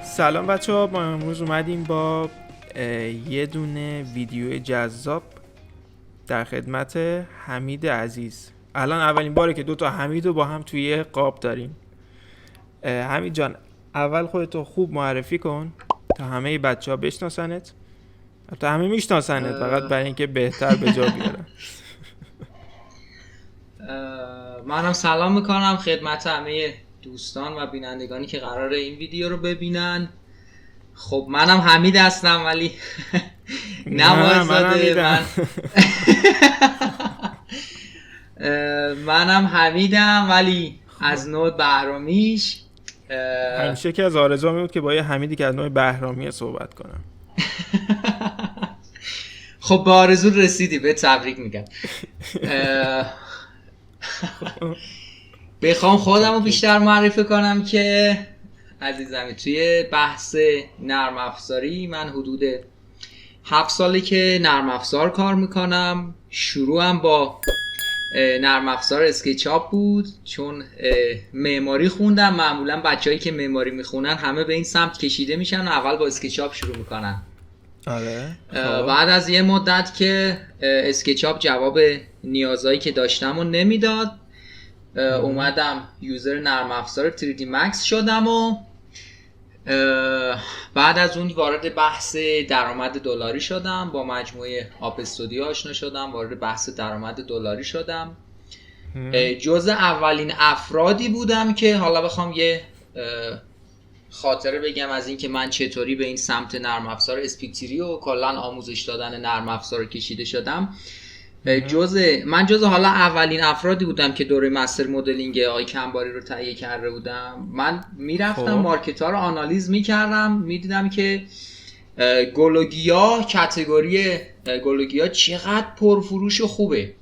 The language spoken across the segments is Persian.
سلام بچه ها، ما امروز اومدیم با یه دونه ویدیو جذاب در خدمت حمید عزیز. الان اولین باره که دوتا حمید رو با هم توی یه قاب داریم. حمید جان، اول خودتو خوب معرفی کن تا همه بچه ها بشناسنت. تا همه میشناسنت، فقط برای اینکه بهتر به جا بیارن. منم سلام میکنم خدمت همه دوستان و بینندگانی که قراره این ویدیو رو ببینن. خب منم حمید هستم ولی نوازاده منم حمیدم ولی از نوع بهرامیش. همیشه که از آرزوام بود که با یه حمیدی که از نوع بهرامی صحبت کنم. خب به آرزو رسیدی، به تبریک میگم. بخوام خودم رو بیشتر معرفی کنم که عزیزمی، توی بحث نرم افزاری من حدود 7 ساله که نرم افزار کار میکنم. شروعم با نرم افزار اسکچاپ بود، چون معماری خوندم. معمولا بچه‌ای که معماری میخونن همه به این سمت کشیده میشن و اول با اسکچاپ شروع میکنن. آره. بعد از یه مدت که اسکچاپ جواب نیازایی که داشتم رو نمیداد، اومدم یوزر نرم افزار 3D Max شدم و بعد از اون وارد بحث درآمد دلاری شدم. با مجموعه آپ استودیو آشنا شدم، وارد بحث درآمد دلاری شدم. جزء اولین افرادی بودم که حالا بخوام یه خاطره بگم از این که من چطوری به این سمت نرم افزار اسپیکتری و کلا آموزش دادن نرم افزار کشیده شدم. من جزء حالا اولین افرادی بودم که دوره مستر مدلینگ آقای کمباری رو تهیه کرده بودم. من میرفتم مارکت ها رو آنالیز میکردم، میدیدم که گلوگیا، کاتگوری گلوگیا چقدر پرفروش و خوبه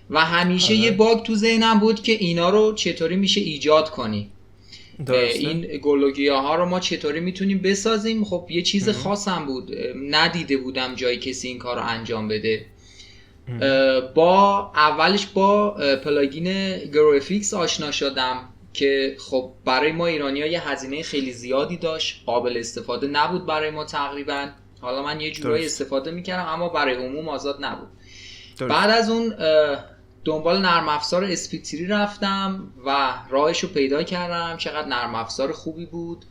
و همیشه یه باگ تو ذهنم بود که اینا رو چطوری میشه ایجاد کنی. این گلوگیا ها رو ما چطوری میتونیم بسازیم. خب یه چیز خاصم بود، ندیده بودم جای کسی این کار رو انجام بده. اولش با پلاگین گرافیکس آشنا شدم که خب برای ما ایرانی‌ها یه هزینه خیلی زیادی داشت، قابل استفاده نبود برای ما تقریبا. حالا من یه جورایی استفاده میکردم اما برای عموم آزاد نبود. بعد از اون دنبال نرم افزار اسپیکتری رفتم و راهشو پیدا کردم. چقدر نرم افزار خوبی بود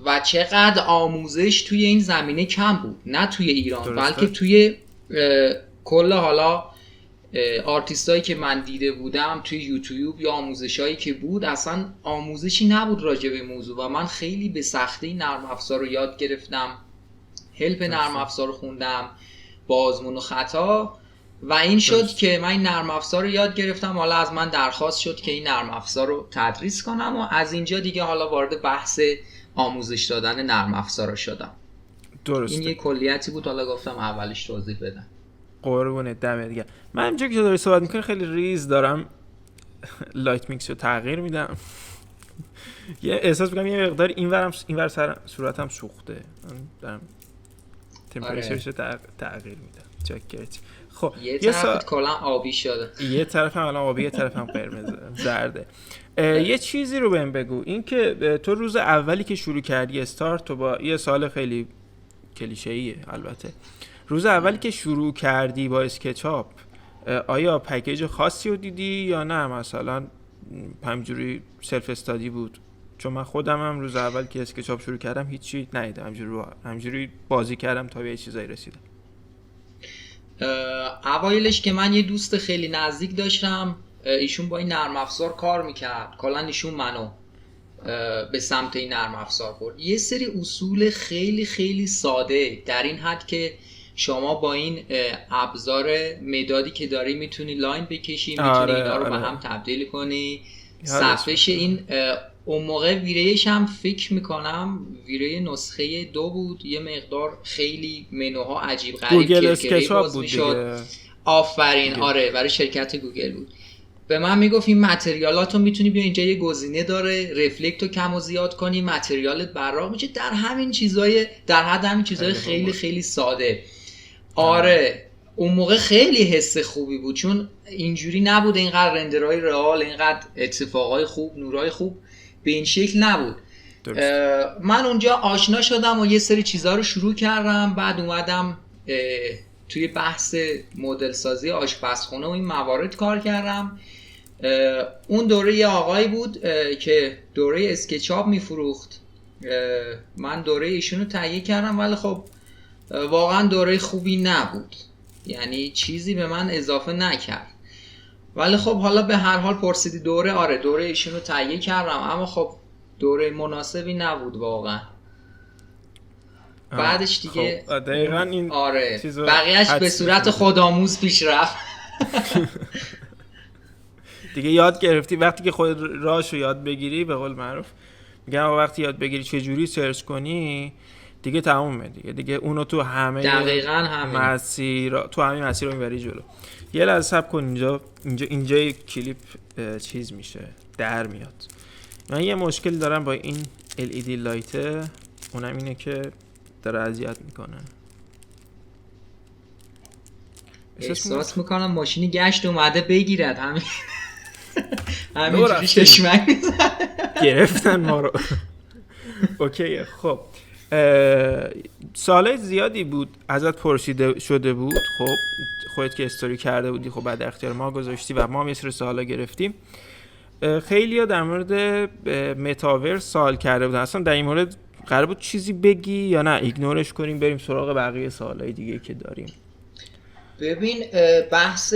و چقدر آموزش توی این زمینه کم بود، نه توی ایران بلکه توی کل حالا آرتیستایی که من دیده بودم توی یوتیوب یا آموزشایی که بود، اصلا آموزشی نبود راجع به موضوع و من خیلی به سختی نرم افزار رو یاد گرفتم. هلپ نرم افزار رو خوندم با آزمون و خطا و این شد که من این نرم افزار رو یاد گرفتم. حالا از من درخواست شد که این نرم افزار رو تدریس کنم و از اینجا دیگه حالا وارد بحث آموزش دادن نرم افزار شدم. درسته. این یه کلیتی بود، حالا گفتم اولش توضیح بدم. قربونت، دمت گرم. من اینجا که داری صحبت میکنی خیلی ریز دارم لایت میکس رو تغییر میدم. یه احساس میکنم یه مقدار اینور سر صورتم سوخته، دارم تمپرچرش رو تغییر میدم. چاکرت. خب یه طرف کلا آبی شده، یه طرف هم الان آبی، یه طرف هم قرمز زرده. یه چیزی رو بهم بگو، این که تو روز اولی که شروع کردی استارت، تو با یه سال خیلی کلیشه‌ایه البته، روز اولی که شروع کردی با اسکچاپ آیا پکیج خاصی رو دیدی یا نه مثلا همجوری سلف استادی بود؟ چون من خودم هم روز اول که اسکچاپ شروع کردم هیچی ندیدم، همجوری بازی کردم تا به یه چیزایی رسیدم. اوایلش که من یه دوست خیلی نزدیک داشتم، ایشون با این نرم افزار کار میکرد، کلا ایشون منو به سمت این نرم افزار برد. یه سری اصول خیلی خیلی ساده در این حد که شما با این ابزار مدادی که داری میتونی لاین بکشی، میتونی اینا رو به هم تبدیل کنی. صفحش این اون موقع ویریش هم فکر میکنم ویره نسخه 2 بود، یه مقدار خیلی منوها عجیب غریب کرکری باز میشد. آفرین، آره برای شرکت گوگل بود. به من میگفت این متریالاتو میتونی بیا اینجا، یه گزینه داره رفلکتو کم و زیاد کنی، متریالت براق میشه، در همین چیزای در حد همین چیزای خیلی خیلی ساده. آره اون موقع خیلی حس خوبی بود، چون اینجوری نبود اینقدر رندرهای رئال، اینقدر اتفاقای خوب، نورای خوب به این شکل نبود. من اونجا آشنا شدم و یه سری چیزا رو شروع کردم. بعد اومدم توی بحث مدل سازی آشپزخونه و این موارد کار کردم. اون دوره یه آقایی بود که دوره اسکچاپ میفروخت. من دوره ایشونو تهیه کردم، ولی خب واقعا دوره خوبی نبود، یعنی چیزی به من اضافه نکرد. ولی خب حالا به هر حال پرسیدی دوره، آره دوره ایشونو تهیه کردم، اما خب دوره مناسبی نبود واقعا. بعدش دیگه خب دقیقاً این آره بقیهش به صورت خودآموز پیش رفت. دیگه یاد گرفتی وقتی که خود راهشو یاد بگیری، به قول معروف میگم وقتی یاد بگیری چه جوری سرچ کنی دیگه تمومه دیگه اونو تو همه دقیقاً همین مسیر تو همین مسیر رو میبری جلو. یه لحظه صبر کن، اینجا کلیپ چیز میشه در میاد. من یه مشکل دارم با این LED لایته، اونم اینه که داره اذیت میکنه. احساس میکنم ماشینی گشت اومده بگیرد، همینجوری ششمک میزنه. گرفتن ما رو. اوکی. خب سالهای زیادی بود ازت پرسیده شده بود، خب خودت که استوری کرده بودی، خب بعد اختیار ما گذاشتی و ما مثل سوالا گرفتیم. خیلی ها در مورد متاورس سوال کرده بودن، اصلا در این مورد قرار بود چیزی بگی یا نه ایگنورش کنیم بریم سراغ بقیه سوالای دیگه که داریم؟ ببین بحث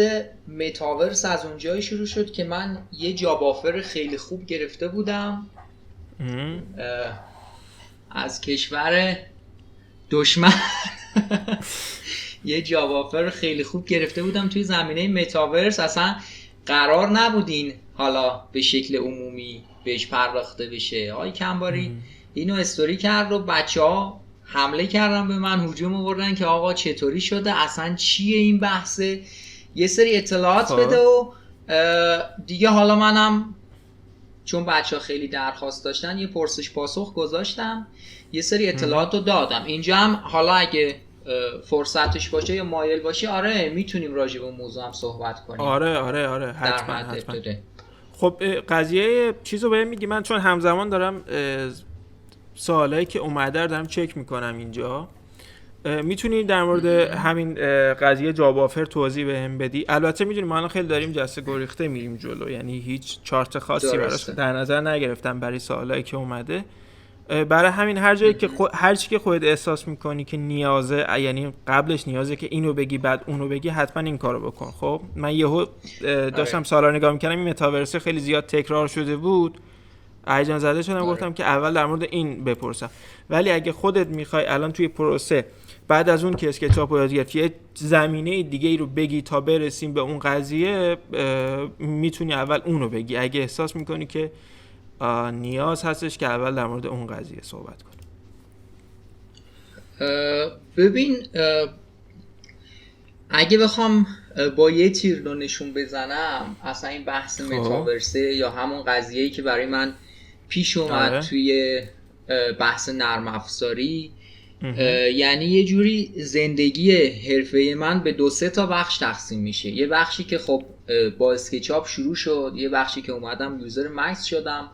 متاورس از اونجایی شروع شد که من یه جاب آفر خیلی خوب گرفته بودم از کشور دشمن. یه جاب آفر خیلی خوب گرفته بودم توی زمینه متاورس. اصلا قرار نبودین حالا به شکل عمومی بهش پرداخته بشه. آقای کمباری اینو استوری کرد و بچه‌ها حمله کردن به من، هجوم آوردن که آقا چطوری شده، اصلا چیه این بحثه، یه سری اطلاعات بده. و دیگه حالا منم چون بچه‌ها خیلی درخواست داشتن یه پرسش پاسخ گذاشتم، یه سری اطلاعات رو دادم. اینجا هم حالا اگه فرصتش باشه یا مایل باشی آره میتونیم راجع به موضوع هم صحبت کنیم. آره حتما. خب قضیه چیزو بهم میگی، من چون همزمان دارم سوالایی که اومده رو دارم چک میکنم اینجا. میتونی در مورد همین قضیه جاب آفر توضیح بهم بدی؟ البته میدونی ما الان خیلی داریم جسته گریخته میریم جلو، یعنی هیچ چارت خاصی براش در نظر نگرفتم برای سوالایی که اومده. برای همین هر جایی که هر چی که خودت احساس میکنی که نیازه، یعنی قبلش نیازه که اینو بگی بعد اونو بگی، حتما این کارو بکن. خب من یهو داشتم سوالا نگاه میکردم، این متاورس خیلی زیاد تکرار شده بود، هیجان زده شدم، گفتم که اول در مورد این بپرسم. ولی اگه خودت میخوای الان توی پروسه بعد از اون که اسکچاپ رو یاد گرفتی یه زمینه دیگه ای رو بگی تا برسیم به اون قضیه، میتونی اول اونو بگی اگه احساس میکنی که نیاز هستش که اول در مورد اون قضیه صحبت کنی. ببین اگه بخوام با یه تیر رو نشون بزنم، اصلا این بحث متاورسه یا همون قضیه‌ای که برای من پیش اومد توی بحث نرم افزاری، یعنی یه جوری زندگی حرفه من به 2-3 تا بخش تقسیم میشه. یه بخشی که خب با اسکچاپ شروع شد، یه بخشی که اومدم یوزر مکس شدم.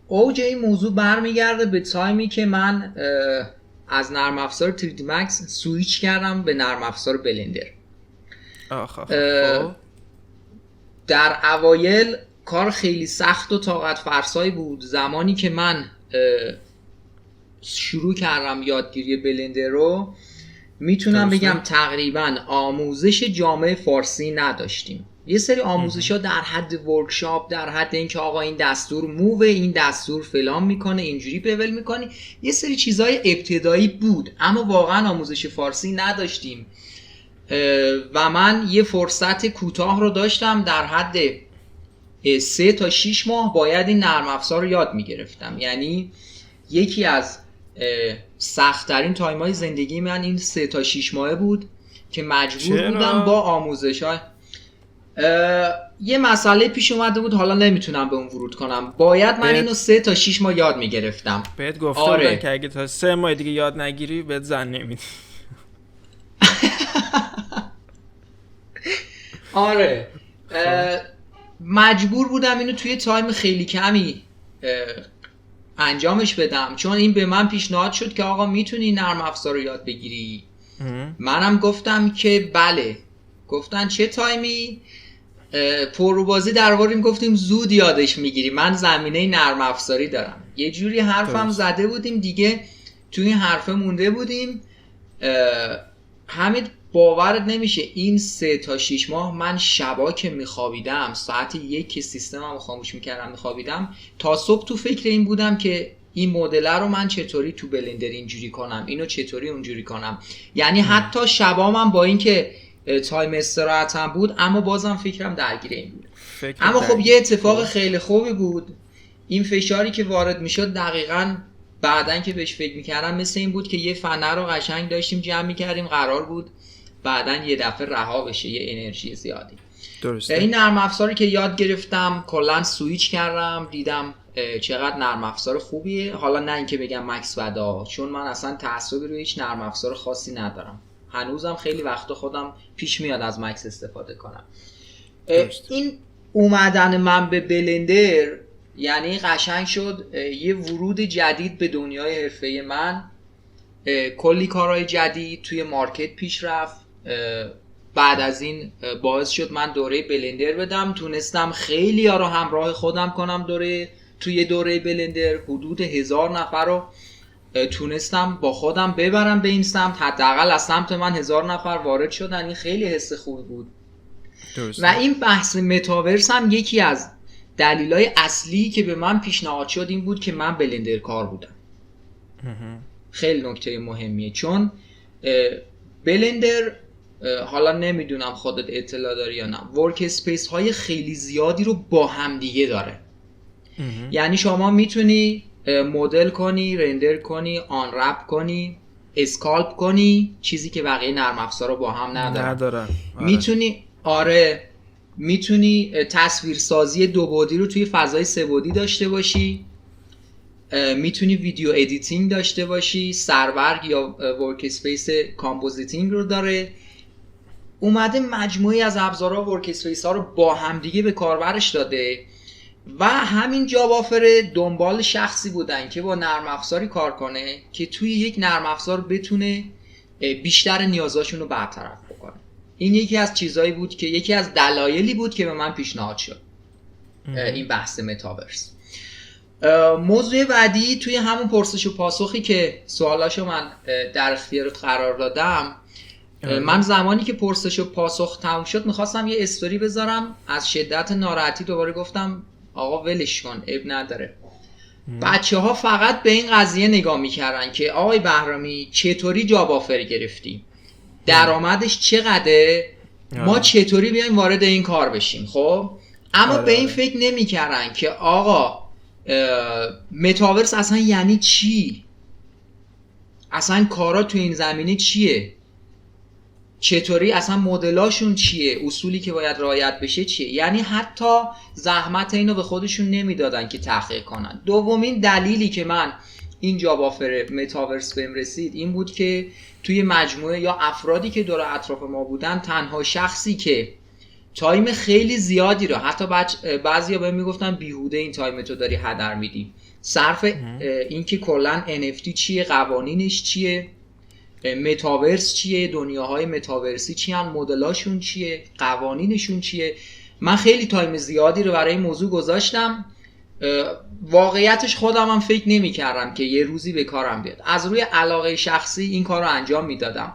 اوج این موضوع برمیگرده به تایمی که من از نرم افزار 3D Max سویچ کردم به نرم افزار بلندر. در اوایل کار خیلی سخت و طاقت فرسایی بود. زمانی که من شروع کردم یادگیری بلندر رو، میتونم بگم تقریبا آموزش جامع فارسی نداشتیم. یه سری آموزش ها در حد ورکشاپ، در حد اینکه آقا این دستور موو، این دستور فلان میکنه، اینجوری بول میکنی، یه سری چیزهای ابتدایی بود، اما واقعا آموزش فارسی نداشتیم. و من یه فرصت کوتاه رو داشتم، در حد 3 تا 6 ماه باید این نرم افزار رو یاد میگرفتم. یعنی یکی از سخت‌ترین تایم‌های زندگی من این 3 تا 6 ماهه بود که مجبور بودم با آموزش‌های یه مسئله پیش اومده بود، حالا نمیتونم به اون ورود کنم، باید من اینو 3 تا 6 ماه یاد میگرفتم. بهت گفته بودن که اگه تا 3 ماه دیگه یاد نگیری بهت زن نمیدی. آره مجبور بودم اینو توی تایم خیلی کمی انجامش بدم، چون این به من پیشنهاد شد که آقا میتونی نرم افزار رو یاد بگیری. منم گفتم که بله. گفتن چه تایمی؟ پروبازی درباریم گفتیم زود یادش میگیری، من زمینه نرم افزاری دارم. یه جوری حرفم زده بودیم دیگه، توی این حرفه مونده بودیم. حمید باورت نمیشه این 3 تا 6 ماه من شبا که میخوابیدم ساعت 1 که سیستمم خاموش میکردم میخوابیدم، تا صبح تو فکر این بودم که این مدل رو من چطوری تو بلندر اینجوری کنم، اینو چطوری اونجوری کنم. یعنی حتی شبا من با این که تایم استراحتم بود اما بازم فکرم درگیر این بود. اما خب یه اتفاق خیلی خوبی بود، این فشاری که وارد میشد دقیقاً بعدن که بهش فکر میکردم مثل این بود که یه فنر رو قشنگ داشتیم جمع میکردیم، قرار بود بعدن یه دفعه رها بشه یه انرژی زیادی. درسته. این نرم افزاری که یاد گرفتم کلا سویچ کردم، دیدم چقدر نرم افزار خوبیه. حالا نه اینکه بگم مکس بدا، چون من اصلا تعصبی روی هیچ نرم افزار خاصی ندارم، هنوزم خیلی وقت خودم پیش میاد از مکس استفاده کنم. این اومدن من به بلندر یعنی قشنگ شد یه ورود جدید به دنیای حرفه من، کلی کارهای جدید توی مارکت پیش رفت. بعد از این باعث شد من دوره بلندر بدم، تونستم خیلی ها رو همراه خودم کنم توی دوره بلندر. حدود 1000 نفر رو تونستم با خودم ببرم به این سمت، حداقل از سمت من 1000 نفر وارد شدن. این خیلی حس خوبی بود. درسته. و این بحث متاورس هم یکی از دلایل اصلی که به من پیشنهاد شد این بود که من بلندر کار بودم. خیلی نکته مهمیه، چون بلندر حالا نمیدونم خودت اطلاع داری یا نه، ورک اسپیس های خیلی زیادی رو با هم دیگه داره. یعنی شما میتونی مدل کنی، رندر کنی، آن رپ کنی، اسکالپ کنی، چیزی که بقیه نرم افزارا با هم ندارن. میتونی تصویرسازی 2 بعدی رو توی فضای 3 بعدی داشته باشی، میتونی ویدیو ادیتینگ داشته باشی، سرورگ یا ورک اسپیس کامپوزیتینگ رو داره. اومده مجموعی از ابزارها و ورک اسپیس ها رو با هم دیگه به کاربرش داده و همین جاب آفر دنبال شخصی بودن که با نرم افزاری کار کنه که توی یک نرم افزار بتونه بیشتر نیازاشون رو برطرف بکنه. این یکی از چیزایی بود که یکی از دلایلی بود که به من پیشنهاد شد این بحث متاورس. موضوع بعدی توی همون پرسش و پاسخی که سوالاشو من در اختیار قرار دادم، من زمانی که پرسش و پاسخ تموم شد میخواستم یه استوری بذارم، از شدت ناراحتی دوباره گفتم آقا ولش کن، اب نداره. بچه ها فقط به این قضیه نگاه میکردن که آقای بهرامی چطوری جاب آفر گرفتی، درآمدش چقدره، ما چطوری بیایم وارد این کار بشیم. خب اما به این فکر نمیکردن که آقا متاورس اصلا یعنی چی، اصلا کارا تو این زمینه چیه، چطوری اصلا مدلاشون چیه، اصولی که باید رعایت بشه چیه. یعنی حتی زحمت اینو به خودشون نمیدادن که تحقیق کنن. دومین دلیلی که من این جاب آفر متاورس بهم رسید این بود که توی مجموعه یا افرادی که دور اطراف ما بودن، تنها شخصی که تایم خیلی زیادی رو، حتی بعضیا بهم میگفتن بیهوده این تایم تو داری هدر میدی، صرف این که کلا NFT چیه، قوانینش چیه، متاورس چیه، دنیاهای متاورسی چیه، مدلاشون چیه، قوانینشون چیه. من خیلی تایم زیادی رو برای این موضوع گذاشتم. واقعیتش خودم هم فکر نمی کردم که یه روزی به کارم بیاد. از روی علاقه شخصی این کار رو انجام میدادم.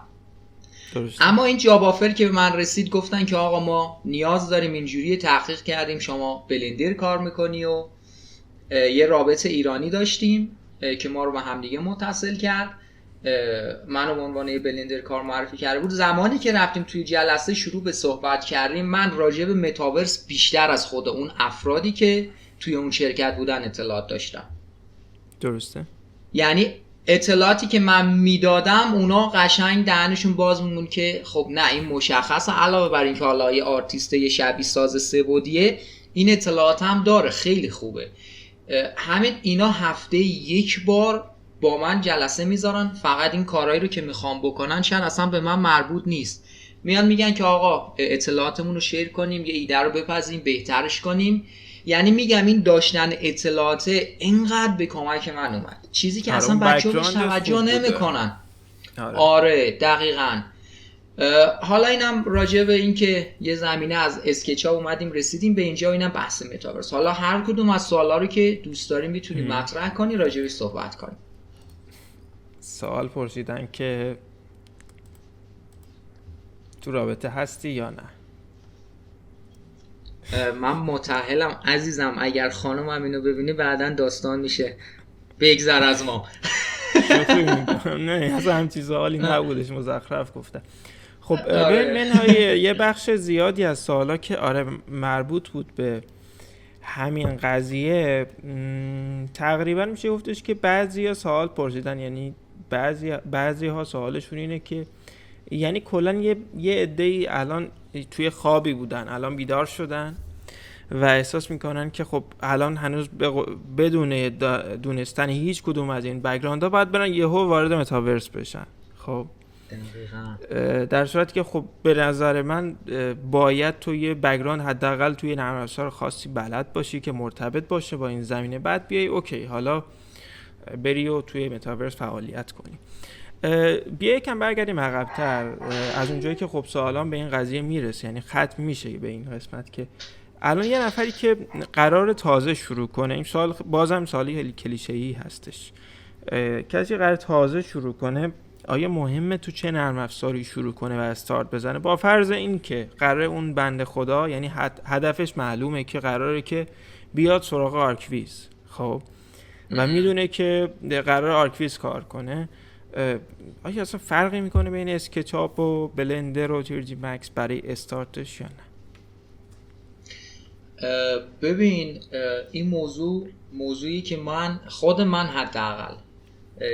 اما این جاب آفر که به من رسید گفتن که آقا ما نیاز داریم، اینجوری تحقیق کردیم شما بلندر کار میکنی و یه رابط ایرانی داشتیم که ما رو به همدیگه متصل کرد، منو به عنوان بلندر کار معرفی کرده بود. زمانی که رفتیم توی جلسه شروع به صحبت کردیم، من راجع به متاورس بیشتر از خود اون افرادی که توی اون شرکت بودن اطلاعات داشتم. درسته. یعنی اطلاعاتی که من میدادم اونا قشنگ دهنشون باز میمون که خب نه این مشخصه، علاوه بر این که حالا یه آرتیست یه شبیه ساز 3 بعدیه این اطلاعات هم داره، خیلی خوبه. همین اینا هفته 1 بار با من جلسه میذارن، فقط این کارهایی رو که میخوام بکنن شاید اصلا به من مربوط نیست، میان میگن که آقا اطلاعاتمون رو شیر کنیم، یه ایده رو بپزیم، بهترش کنیم. یعنی میگم این داشتن اطلاعات اینقدر به کمک من اومد، چیزی که اصلا بچه‌ها بهش توجه نمیکنن. آره دقیقاً. حالا اینم راجع به این که یه زمینه از اسکچ ها اومدیم رسیدیم به اینجا، اینم بحث متاورس. حالا هر کدوم از سوالا رو که دوست داریم میتونیم مطرح کنی، راجع بهش صحبت کنیم. سوال پرسیدن که تو رابطه هستی یا نه؟ من متأهلم عزیزم، اگر خانمم اینو ببینی بعدن داستان میشه بگذر از ما. نه اصلا هم چیز حالی نبودش، مزخرف گفتم. خب منهای یه بخش زیادی از سوالا که آره مربوط بود به همین قضیه، تقریبا میشه گفتش که بعضیا سوال پرسیدن، یعنی بعضی ها سوالشون اینه که یعنی کلا یه عده‌ای الان توی خوابی بودن، الان بیدار شدن و احساس میکنن که خب الان هنوز بدون دونستن هیچ کدوم از این بک‌گراندها باید برن یهو وارد متاورس بشن. خب در صورتی که خب به نظر من باید توی بک‌گراند حداقل توی نرم افزار خاصی بلد باشی که مرتبط باشه با این زمینه، بعد بیای اوکی حالا بری و توی متاورس فعالیت کنی. بیا یکم برگردیم عقب‌تر از اونجایی که خب سوالان به این قضیه میرسه، یعنی ختم میشه به این قسمت که الان یه نفری که قرار تازه شروع کنه، این سوال بازم سوالی خیلی کلیشه‌ای هستش، کسی قرار تازه شروع کنه آیا مهمه تو چه نرم افزاری شروع کنه و استارت بزنه، با فرض این که قراره اون بنده خدا یعنی هدفش معلومه که قراره که بیاد سراغ آرکویز، خب و میدونه که قرار آرکویز کار کنه، آیا اصلا فرقی میکنه بین اسکچاپ و بلندر و تیرجی مکس برای استارتش یا نه؟ ببین این موضوعی که خود من حداقل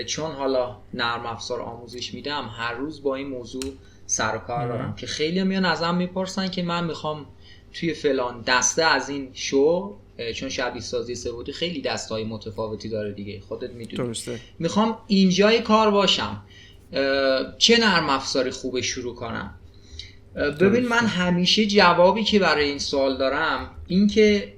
چون حالا نرم افزار آموزش میدم هر روز با این موضوع سر و کار دارم که خیلی میان ازم میپرسن که من میخوام توی فلان دسته از این شو، چون شبیه سازی سبودی خیلی دستهای متفاوتی داره دیگه خودت میدونی، میخوام اینجای کار باشم، چه نرم افزاری خوبه شروع کنم؟ ببین من همیشه جوابی که برای این سوال دارم این که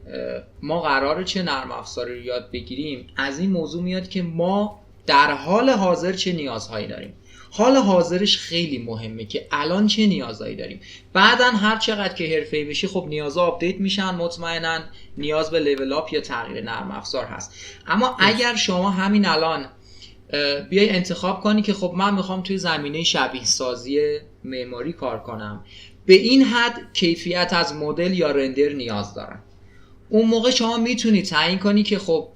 ما قراره چه نرم افزاری رو یاد بگیریم، از این موضوع میاد که ما در حال حاضر چه نیازهایی داریم. حال حاضرش خیلی مهمه که الان چه نیازهایی داریم، بعدن هر چقدر که حرفه‌ای بشی خب نیازها آپدیت میشن، مطمئنا نیاز به لیول اپ یا تغییر نرم افزار هست. اما اگر شما همین الان بیای انتخاب کنی که خب من میخوام توی زمینه شبیه سازی معماری کار کنم، به این حد کیفیت از مدل یا رندر نیاز دارم، اون موقع شما میتونی تعیین کنی که خب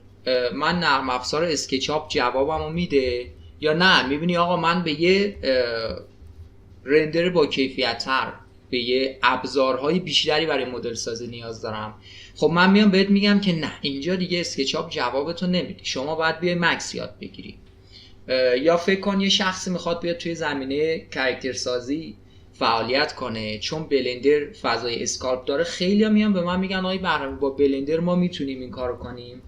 من نرم افزار اسکچاپ جوابمو میده یا نه، میبینی آقا من به یه رندر با کیفیت تر، به یه ابزارهای بیشتری برای مدل سازی نیاز دارم، خب من میام بهت میگم که نه اینجا دیگه اسکچاپ جوابتو نمیده، شما باید بیای مکس یاد بگیری. یا فکر کن یه شخصی میخواد بیاد توی زمینه کاراکتر سازی فعالیت کنه، چون بلندر فضای اسکالپ داره، خیلی میان به من میگن آقای بهرام با بلندر ما میتونیم این کارو کنیم.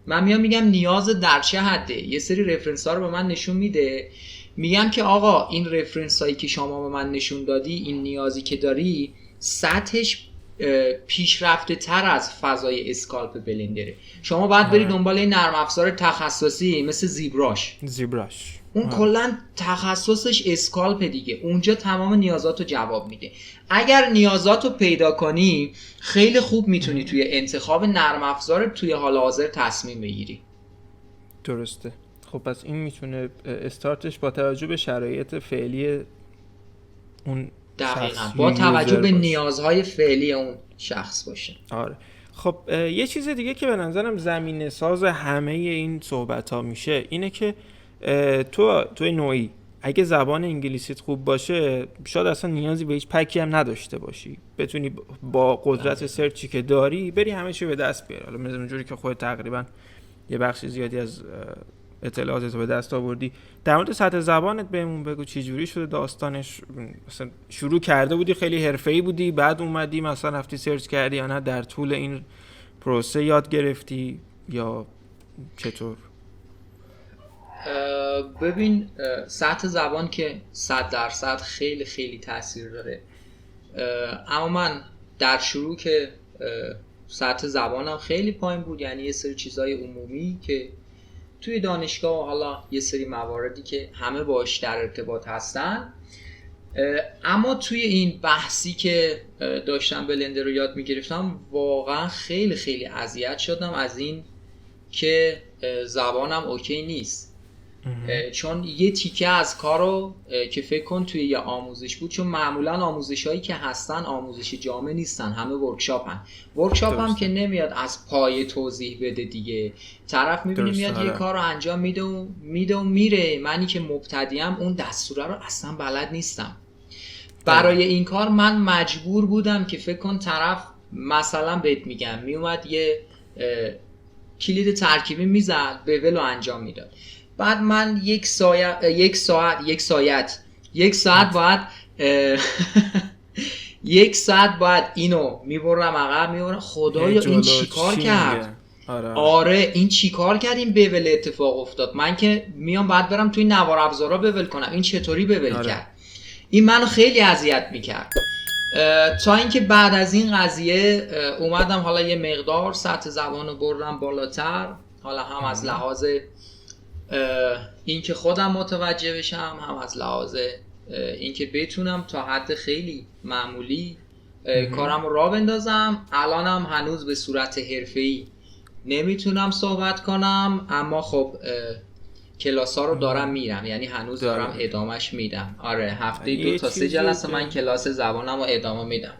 من میگم نیاز در چه حده، یه سری رفرنس ها رو به من نشون میده، میگم که آقا این رفرنس هایی که شما به من نشون دادی، این نیازی که داری سطحش پیشرفته تر از فضای اسکالپ بلندره، شما باید بری دنبال این نرم افزار تخصصی مثل زیبراش. اون کلا تخصصش اسکالپ دیگه، اونجا تمام نیازاتو جواب میده. اگر نیازاتو پیدا کنی خیلی خوب میتونی توی انتخاب نرم افزار توی حال حاضر تصمیم بگیری. درسته. خب پس این میتونه استارتش با توجه به شرایط فعلی اون دقیقاً با توجه به نیازهای فعلی اون شخص باشه. آره. خب یه چیز دیگه که به نظرم زمینه ساز همه این صحبت ها میشه اینه که توی نوعی اگه زبان انگلیسیت خوب باشه شاید اصلا نیازی به هیچ پکی هم نداشته باشی، بتونی با قدرت سرچی که داری بری همه چی به دست بیاری. حالا مثلا اونجوری که خودت تقریبا یه بخش زیادی از اطلاعاتت به دست آوردی. در مورد سطح زبانت بهمون بگو چه جوری شده داستانش، مثلا شروع کرده بودی خیلی حرفه‌ای بودی بعد اومدی مثلا رفتی سرچ کردی یا نه در طول این پروسه یاد گرفتی یا چطور؟ ببین سطح زبان که 100% خیلی خیلی تاثیر داره، اما من در شروع که سطح زبانم خیلی پایین بود، یعنی یه سری چیزای عمومی که توی دانشگاه و حالا یه سری مواردی که همه باش در ارتباط هستن. اما توی این بحثی که داشتم بلندر رو یاد میگرفتم واقعا خیلی خیلی اذیت شدم از این که زبانم اوکی نیست. چون یه تیکه از کارو که فکر کن توی یه آموزش بود، چون معمولا آموزش هایی که هستن آموزش جامع نیستن، همه ورکشاپن. ورکشاپ هم که نمیاد از پای توضیح بده دیگه، طرف میبینی میاد یه کار رو انجام میده و میره. منی که مبتدیم اون دستوره رو اصلا بلد نیستم. برای این کار من مجبور بودم که فکر کن طرف مثلا بهت میگم میومد یه کلید ترکیبی میزد به ولو انجام میداد، بعد من یک ساعت باید یک ساعت باید اینو میبرم عقب خدایا این چی کار کرد؟ آره این چی کار کرد؟ این بول اتفاق افتاد. من که میام بعد برم توی نوار ابزارا بول کنم، این چطوری بول کرد؟ این منو خیلی اذیت میکرد. تا اینکه بعد از این قضیه اومدم حالا یه مقدار سطح زبانو بردم بالاتر، حالا هم از لحاظ این که خودم متوجه بشم، هم از لحاظ این که بتونم تا حد خیلی معمولی کارم رو راه بندازم. الانم هنوز به صورت حرفه‌ای نمیتونم صحبت کنم، اما خب کلاس‌ها رو دارم میرم، یعنی هنوز دارم ادامهش میدم. آره هفته 2 تا 3 جلسه من کلاس زبانم رو ادامه میدم.